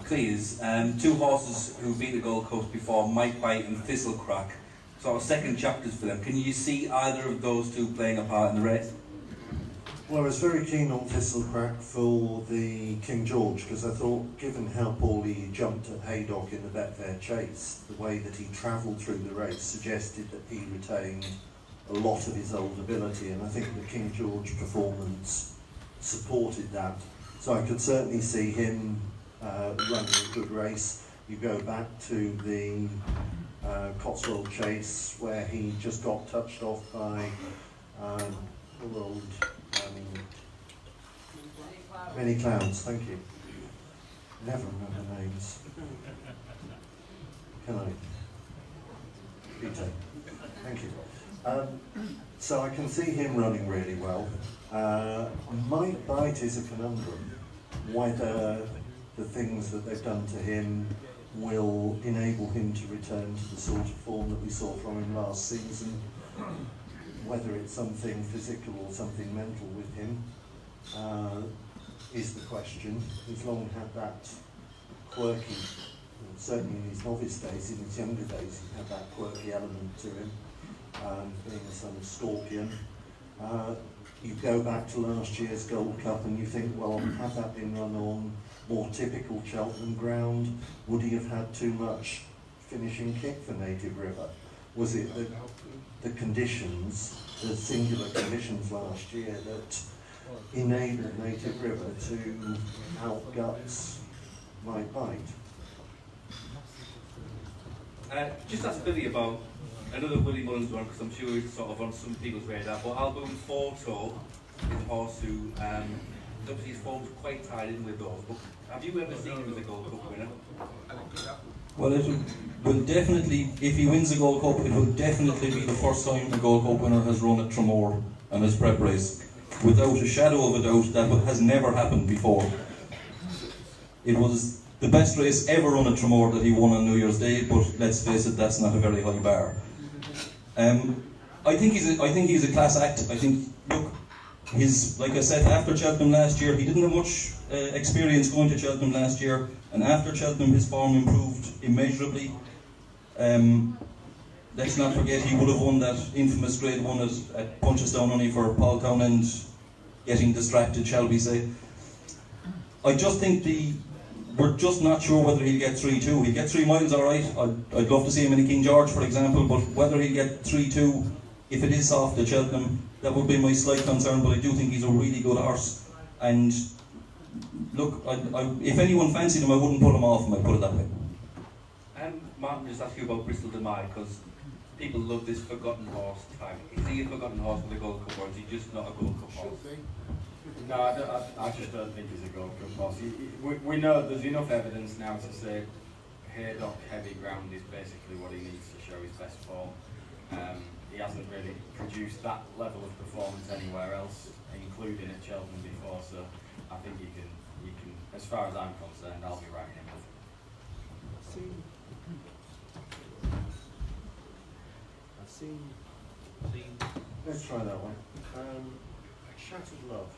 please, two horses who beat the Gold Cup before, Mike White and Thistlecrack, sort of second chapters for them. Can you see either of those two playing a part in the race? Well, I was very keen on Thistlecrack for the King George, because I thought, given how poorly he jumped at Haydock in the Betfair Chase, the way that he travelled through the race suggested that he retained a lot of his old ability, and I think the King George performance supported that. So I could certainly see him running a good race. You go back to the Cotswold Chase, where he just got touched off by the old Many Clowns, thank you. Never remember names. Can I? Peter. Thank you. So I can see him running really well. Might Bite is a conundrum. Whether the things that they've done to him will enable him to return to the sort of form that we saw from him last season. Whether it's something physical or something mental with him is the question. He's long had that quirky, certainly in his novice days, in his younger days, he had that quirky element to him, being a son of Scorpion. You go back to last year's Gold Cup and you think, well, had that been run on more typical Cheltenham ground, would he have had too much finishing kick for Native River? Was it the conditions, the singular conditions last year that enabled Native River to outguts Might Bite? Just ask Billy about another Willie Mullins one, because I'm sure it's sort of on some people's radar, but Alboon Forto is a horse who, obviously his form's quite tied in with those, but have you ever seen him as a Gold Cup winner? Well, it will definitely, if he wins a Gold Cup, it will definitely be the first time a Gold Cup winner has run at Tramore and his prep race. Without a shadow of a doubt, that has never happened before. It was the best race ever run at Tramore that he won on New Year's Day, but let's face it, that's not a very high bar. I think he's a class act. I think, look, like I said, after Cheltenham last year, he didn't have much experience going to Cheltenham last year, and after Cheltenham his form improved immeasurably. Let's not forget he would have won that infamous Grade 1 at Punchestown only for Paul Townend getting distracted, shall we say. I just think we're just not sure whether he'll get 3-2. He'll get 3 miles, alright. I'd love to see him in a King George, for example, but whether he'll get 3-2, if it is soft at Cheltenham, that would be my slight concern, but I do think he's a really good horse. And look, if anyone fancied him, I wouldn't put him off him, I'd put it that way. Martin, just ask you about Bristol Demai, because people love this forgotten horse tag. Is he a forgotten horse for the Gold Cup, or is he just not a Gold Cup horse? No, I just don't think he's a Gold Cup horse. We know there's enough evidence now to say Haydock heavy ground is basically what he needs to show his best form. He hasn't really produced that level of performance anywhere else, including at Cheltenham before, so I think you can, as far as I'm concerned, I'll be writing him off. Let's try that one. Shattered Love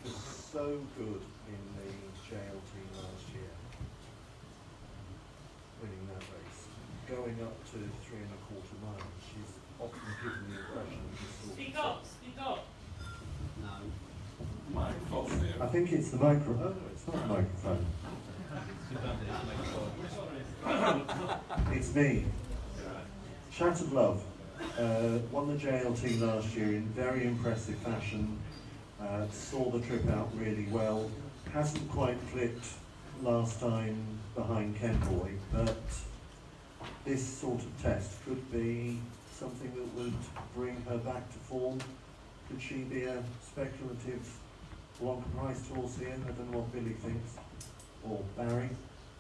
was so good in the JLT last year, winning that race. Going up to 3¼ miles, she's often given the impression of this sort of... Speak up! No. Microphone there. I think it's the microphone. Oh, no, it's not the microphone. It's me. Shattered Love won the JLT last year in very impressive fashion. Saw the trip out really well. Hasn't quite clicked last time behind Kenboy, but this sort of test could be something that would bring her back to form. Could she be a speculative Blanca Price horse here? I don't know what Billy thinks. Or Barry.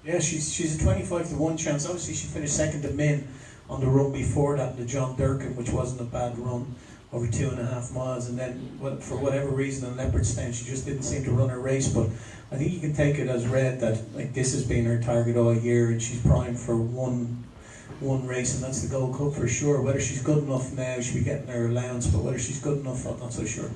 Yeah, she's a 25-1 chance. Obviously, she finished second at Min, on the run before that, the John Durkin, which wasn't a bad run, over 2.5 miles, and then for whatever reason in Leopardstown she just didn't seem to run her race. But I think you can take it as read that like this has been her target all year, and she's primed for one race, and that's the Gold Cup for sure. Whether she's good enough now, she'll be getting her allowance, but whether she's good enough, I'm not so sure.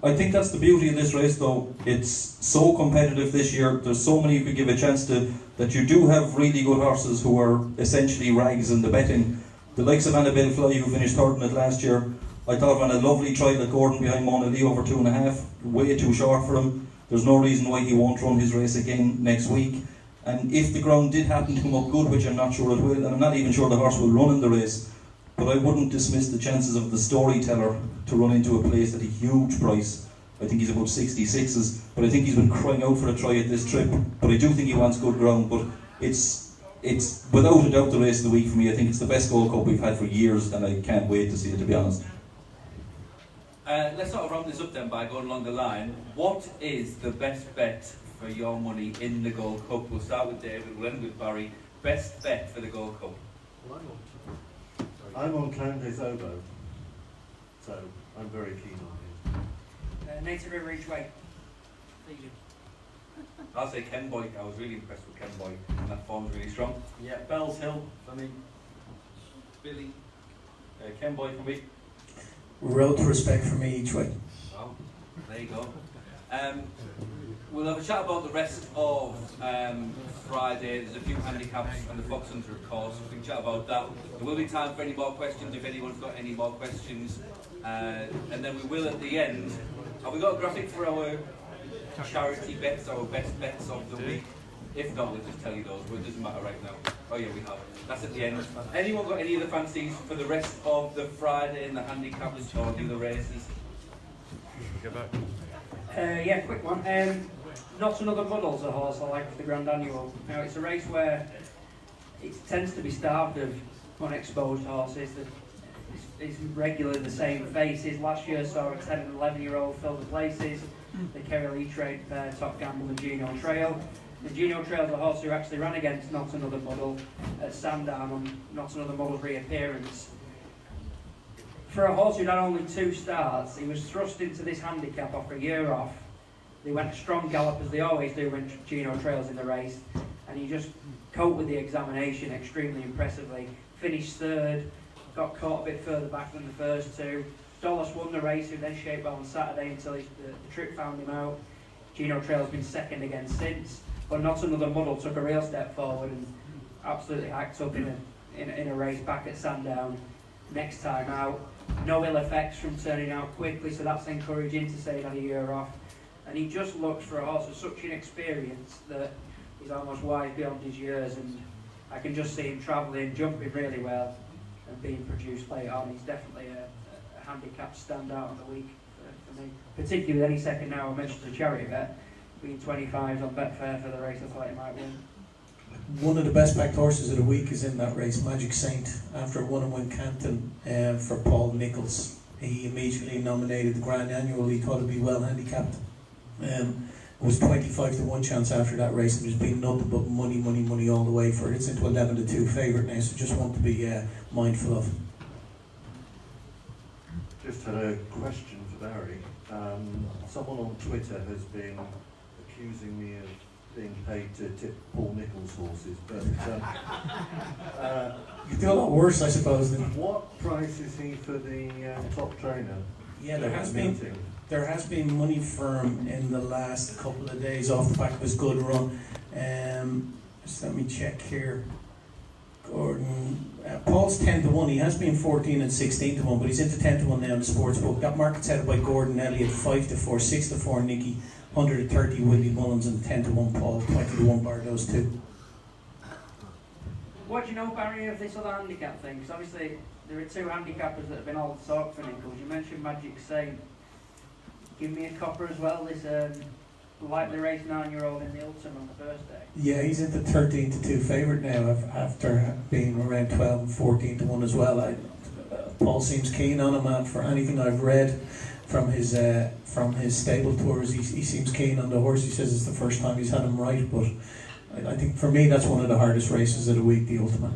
I think that's the beauty of this race, though. It's so competitive this year. There's so many you could give a chance to, that you do have really good horses who are essentially rags in the betting. The likes of Annabelle Fly, who finished third in it last year, I thought ran a lovely trial at Gordon behind Mona Lee over 2.5. Way too short for him. There's no reason why he won't run his race again next week. And if the ground did happen to come up good, which I'm not sure it will, and I'm not even sure the horse will run in the race, but I wouldn't dismiss the chances of the storyteller to run into a place at a huge price. I think he's about 66s, but I think he's been crying out for a try at this trip. But I do think he wants good ground, but it's without a doubt the race of the week for me. I think it's the best Gold Cup we've had for years, and I can't wait to see it, to be honest. Let's sort of round this up then by going along the line. What is the best bet for your money in the Gold Cup? We'll start with David, we'll end with Barry. Best bet for the Gold Cup? I'm on Clandes Oboe, so I'm very keen on him. Native River each way. I'll say Ken Boy. I was really impressed with Ken Boy, and that form's really strong. Yeah, Bell's Hill for me. Billy? Ken Boy for me. Road to Respect for me each way. Oh, there you go. We'll have a chat about the rest of Friday. There's a few handicaps and the Fox Hunter, of course. We can chat about that. There will be time for any more questions if anyone's got any more questions. And then we will at the end. Have we got a graphic for our charity bets, our best bets of the week? If not, we'll just tell you those, but it doesn't matter right now. Oh yeah, we have. That's at the end. Anyone got any other fancies for the rest of the Friday in the handicaps or the other races? Yeah, quick one. Not Another Muddle's a horse I like for the Grand Annual. Now, it's a race where it tends to be starved of unexposed horses. It's regularly the same faces. Last year saw a 10 and 11-year-old fill the places. The Kerry Lee Trade pair, Top Gamble and Gino Trail. The Gino Trail's a horse who actually ran against Not Another Muddle at Sandown on Not Another Muddle's reappearance. For a horse who'd had only 2 starts, he was thrust into this handicap after a year off. They went a strong gallop, as they always do when Gino Trail's in the race, and he just coped with the examination extremely impressively. Finished 3rd, got caught a bit further back than the first 2. Dollos won the race, who then shaped well on Saturday until the trip found him out. Gino Trail's been 2nd again since, but Not Another Muddle took a real step forward and absolutely hacked up in a race back at Sandown next time out. No ill effects from turning out quickly, so that's encouraging to say he had a year off. And he just looks for a horse with such inexperience that he's almost wise beyond his years, and I can just see him travelling, jumping really well and being produced late on. He's definitely a handicap standout on the week for me. Particularly with any second now, I mentioned the charity bet, being 25s on Betfair for the race, I thought he might win. One of the best backed horses of the week is in that race, Magic Saint, after won in Wincanton for Paul Nichols. He immediately nominated the Grand Annual. He thought it'd be well handicapped. It was 25-1 chance after that race, and there's been nothing but money all the way for it. It's into 11-2 favourite now, so just want to be mindful of. Just had a question for Barry. Someone on Twitter has been accusing me of being paid to tip Paul Nichols horses, but You do a lot worse, I suppose. Than what price is he for the top trainer? yeah, there has been money for him in the last couple of days off the back of his good run. Just let me check here. Gordon, Paul's 10-1. He has been 14 and 16-1, but he's into 10-1 now in the sportsbook. That market set by Gordon Elliott, 5-4, 6-4 Nicky, 130 Willie Mullins, and 10-1 Paul, 20-1 bar those 2. What do you know, Barry, of this other handicap thing? Because obviously there are 2 handicappers that have been all the talk for Nichols. You mentioned Magic Saint. Give me a copper as well. This lightly raced 9-year-old in the Ultim on the Thursday. Yeah, he's into 13-2 favourite now after being around 12 and 14-1 as well. Paul seems keen on him, for anything I've read. from his stable tours. He seems keen on the horse. He says it's the first time he's had him right, but I think for me that's one of the hardest races of the week, the Ultimate.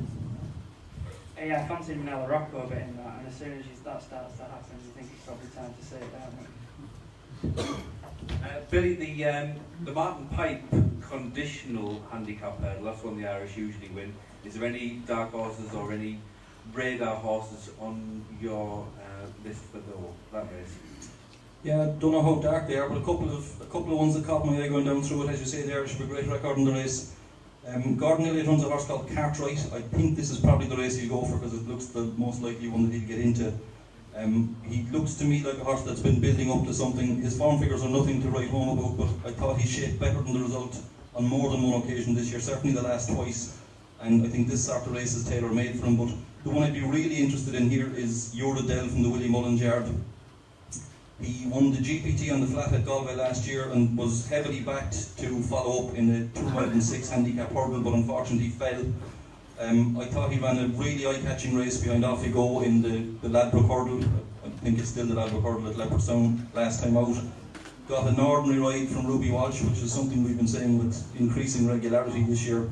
Yeah, I fancy Manella Rocco a bit in that, and as soon as that starts to happen, you think it's probably time to sit down. Billy, the Martin Pipe conditional handicap hurdle, that's one the Irish usually win. Is there any dark horses or any radar horses on your list for that race? Yeah, don't know how dark they are, but a couple of ones that caught my eye going down through it. As you say, the Irish have a great record in the race. Gordon Elliott runs a horse called Cartwright. I think this is probably the race he'll go for because it looks the most likely one that he'll get into. He looks to me like a horse that's been building up to something. His form figures are nothing to write home about, but I thought he shaped better than the result on more than one occasion this year, certainly the last twice. And I think this sort of race is tailor-made for him. But the one I'd be really interested in here is Uradell from the Willie Mullins Yard. He won the GPT on the flat at Galway last year and was heavily backed to follow up in a 206 handicap hurdle, but unfortunately fell. I thought he ran a really eye-catching race behind Off You Go in the Ladbroke hurdle. I think it's still the Ladbroke hurdle at Leopardstown last time out. Got an ordinary ride from Ruby Walsh, which is something we've been saying with increasing regularity this year.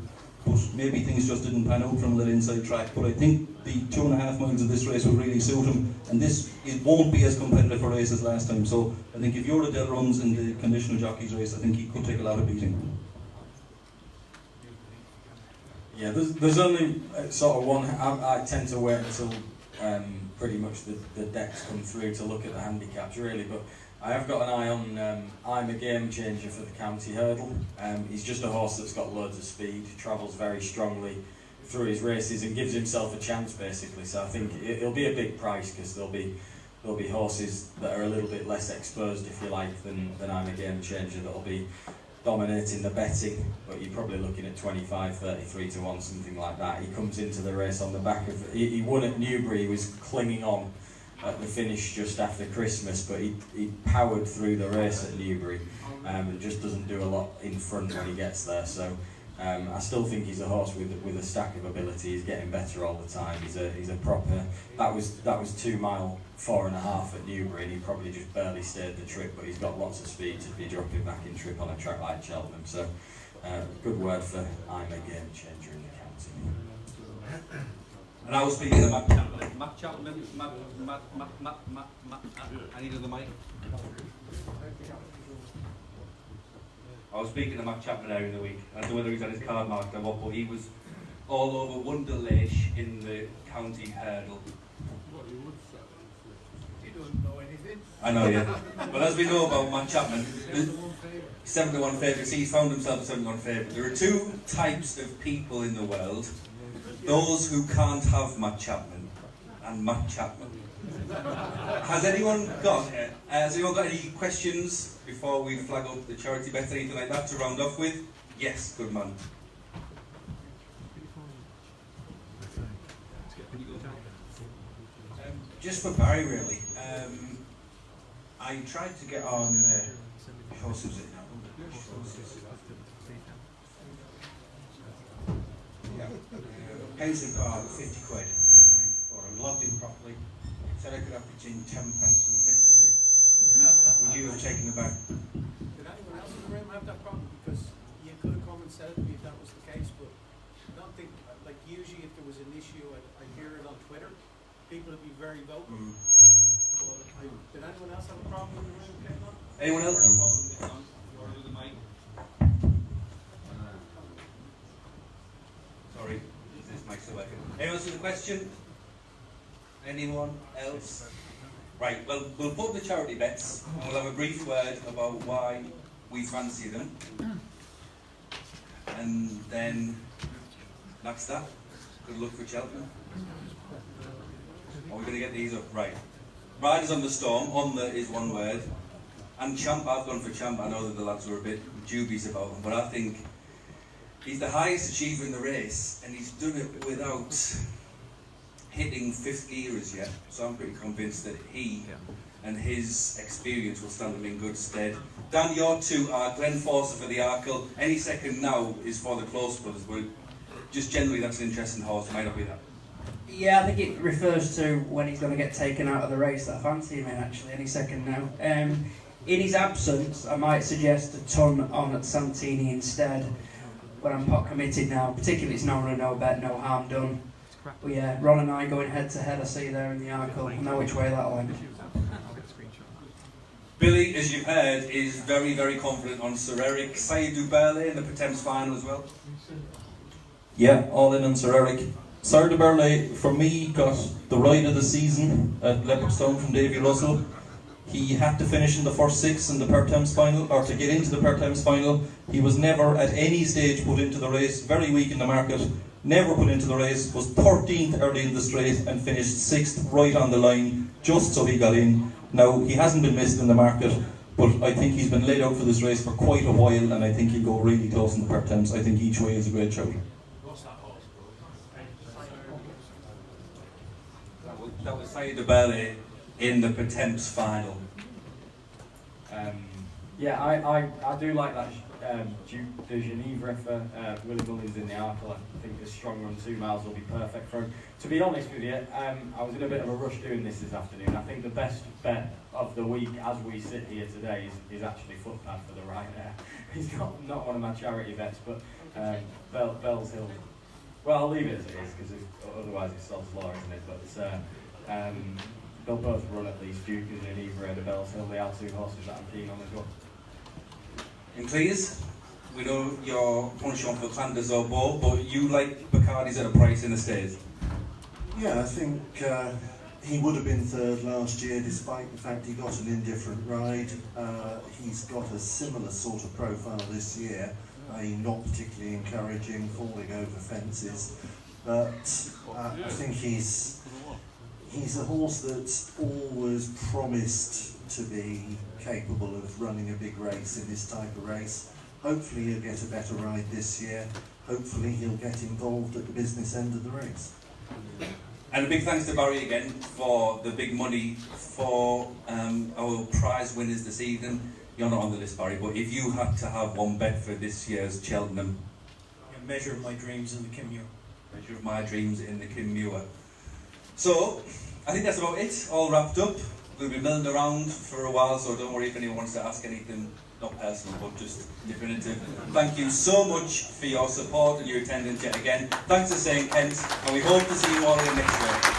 But maybe things just didn't pan out from that inside track. But I think the 2.5 miles of this race would really suit him. And it won't be as competitive a race as last time. So I think if Uradell runs in the conditional jockeys race, I think he could take a lot of beating. Yeah, there's only sort of one. I tend to wait until pretty much the decks come through to look at the handicaps, really. But I have got an eye on I'm a Game Changer for the county hurdle. He's just a horse that's got loads of speed, travels very strongly through his races and gives himself a chance, basically. So I think it'll be a big price because there'll be horses that are a little bit less exposed, if you like, than I'm a Game Changer that'll be dominating the betting, but you're probably looking at 25, 33 to 1, something like that. He comes into the race on the back of... He won at Newbury, he was clinging on at the finish just after Christmas, but he powered through the race at Newbury and just doesn't do a lot in front when he gets there. So I still think he's a horse with a stack of ability. He's getting better all the time. He's a proper... That was 2 mile 4.5 at Newbury, and he probably just barely stayed the trip, but he's got lots of speed to be dropping back in trip on a track like Cheltenham. So good word for I'm a Game Changer in the county. And I was speaking of Matt Chapman. Matt Chapman, I need another mic. I was speaking to Matt Chapman earlier in the week. I don't know whether he's had his card marked or what, but he was all over Wonderleish in the county hurdle. You don't know anything. I know, yeah. But as we know about Matt Chapman, 7-1 favourite, he's found himself a 7-1 favourite. There are two types of people in the world. Those who can't have Matt Chapman and Matt Chapman. Has anyone got any questions before we flag up the charity bet or anything like that to round off with? Yes, good man. Just for Barry, really. I tried to get on horses. Yeah. Paisley Park, 50 quid, 94. I logged in properly. Said I could have between 10 pence and 50p. Would you have taken the back? Did anyone else in the room have that problem? Because you could have come and said to me if that was the case, but I don't think, like usually if there was an issue, I hear it on Twitter, people would be very vocal. Did anyone else have a problem in the room getting on? Anyone else? Sorry, this mic's still working. Anyone else with a question? Anyone else? Right, well, we'll put the charity bets and we'll have a brief word about why we fancy them. And then that's that. Good luck for Cheltenham. Are we going to get these up? Right. Riders on the Storm, on the is one word. And Champ, I've gone for Champ. I know that the lads were a bit dubious about him, but I think he's the highest achiever in the race, and he's done it without hitting fifth gear as yet. So I'm pretty convinced that he and his experience will stand him in good stead. Dan, your two are Glenn Forster for the Arkle. Any second now is for the Close Brothers, but just generally that's an interesting horse. Might not be that Yeah, I think it refers to when he's going to get taken out of the race that I fancy him in, actually, any second now. In his absence, I might suggest a ton on at Santini instead, when I'm pot committed now, particularly it's no bet, no harm done. But yeah, Ron and I going head to head, I see there in the article, I know which way that'll end. Billy, as you've heard, is very, very confident on Sir Eric. Sayed Burley in the Pertemps final as well. Yeah, all in on Sir Eric. Sir de Burley, for me, got the ride of the season at Leopardstown from Davy Russell. He had to finish in the first 6 in the Pertemps final, or to get into the Pertemps final. He was never at any stage put into the race, very weak in the market, never put into the race, was 13th early in the straight and finished 6th right on the line, just so he got in. Now, he hasn't been missed in the market, but I think he's been laid out for this race for quite a while, and I think he'll go really close in the Pertemps. I think each way is a great shout. That was Sayed Burley in the Pertemps final. Yeah, I do like that Duke de Genève for Willie Mullins in the article. I think this strong run 2 miles will be perfect for him. To be honest with you, I was in a bit of a rush doing this afternoon. I think the best bet of the week as we sit here today is actually Footpad for the right there. He's not one of my charity bets, but Bell's Hill. Well, I'll leave it as it is, because otherwise it's Sod's Law, isn't it? But they'll both run at least. Duke and Genève and Bell's Hill. They are 2 horses that I'm keen on as well. And Clears, we know you're punishing for Flanders or Bow, but you like Bacardi's at a price in the States. Yeah, I think he would have been 3rd last year, despite the fact he got an indifferent ride. He's got a similar sort of profile this year, i.e. not particularly encouraging, falling over fences. But I think he's a horse that's always promised to be capable of running a big race in this type of race. Hopefully he'll get a better ride this year. Hopefully he'll get involved at the business end of the race. And a big thanks to Barry again for the big money for our prize winners this evening. You're not on the list, Barry, but if you had to have one bet for this year's Cheltenham, Measure of My Dreams in the Kim Muir. Measure of My Dreams in the Kim Muir. So, I think that's about it, all wrapped up. We'll be milling around for a while, so don't worry if anyone wants to ask anything, not personal, but just definitive. Thank you so much for your support and your attendance yet again. Thanks to St. Kent, and we hope to see you all again next year.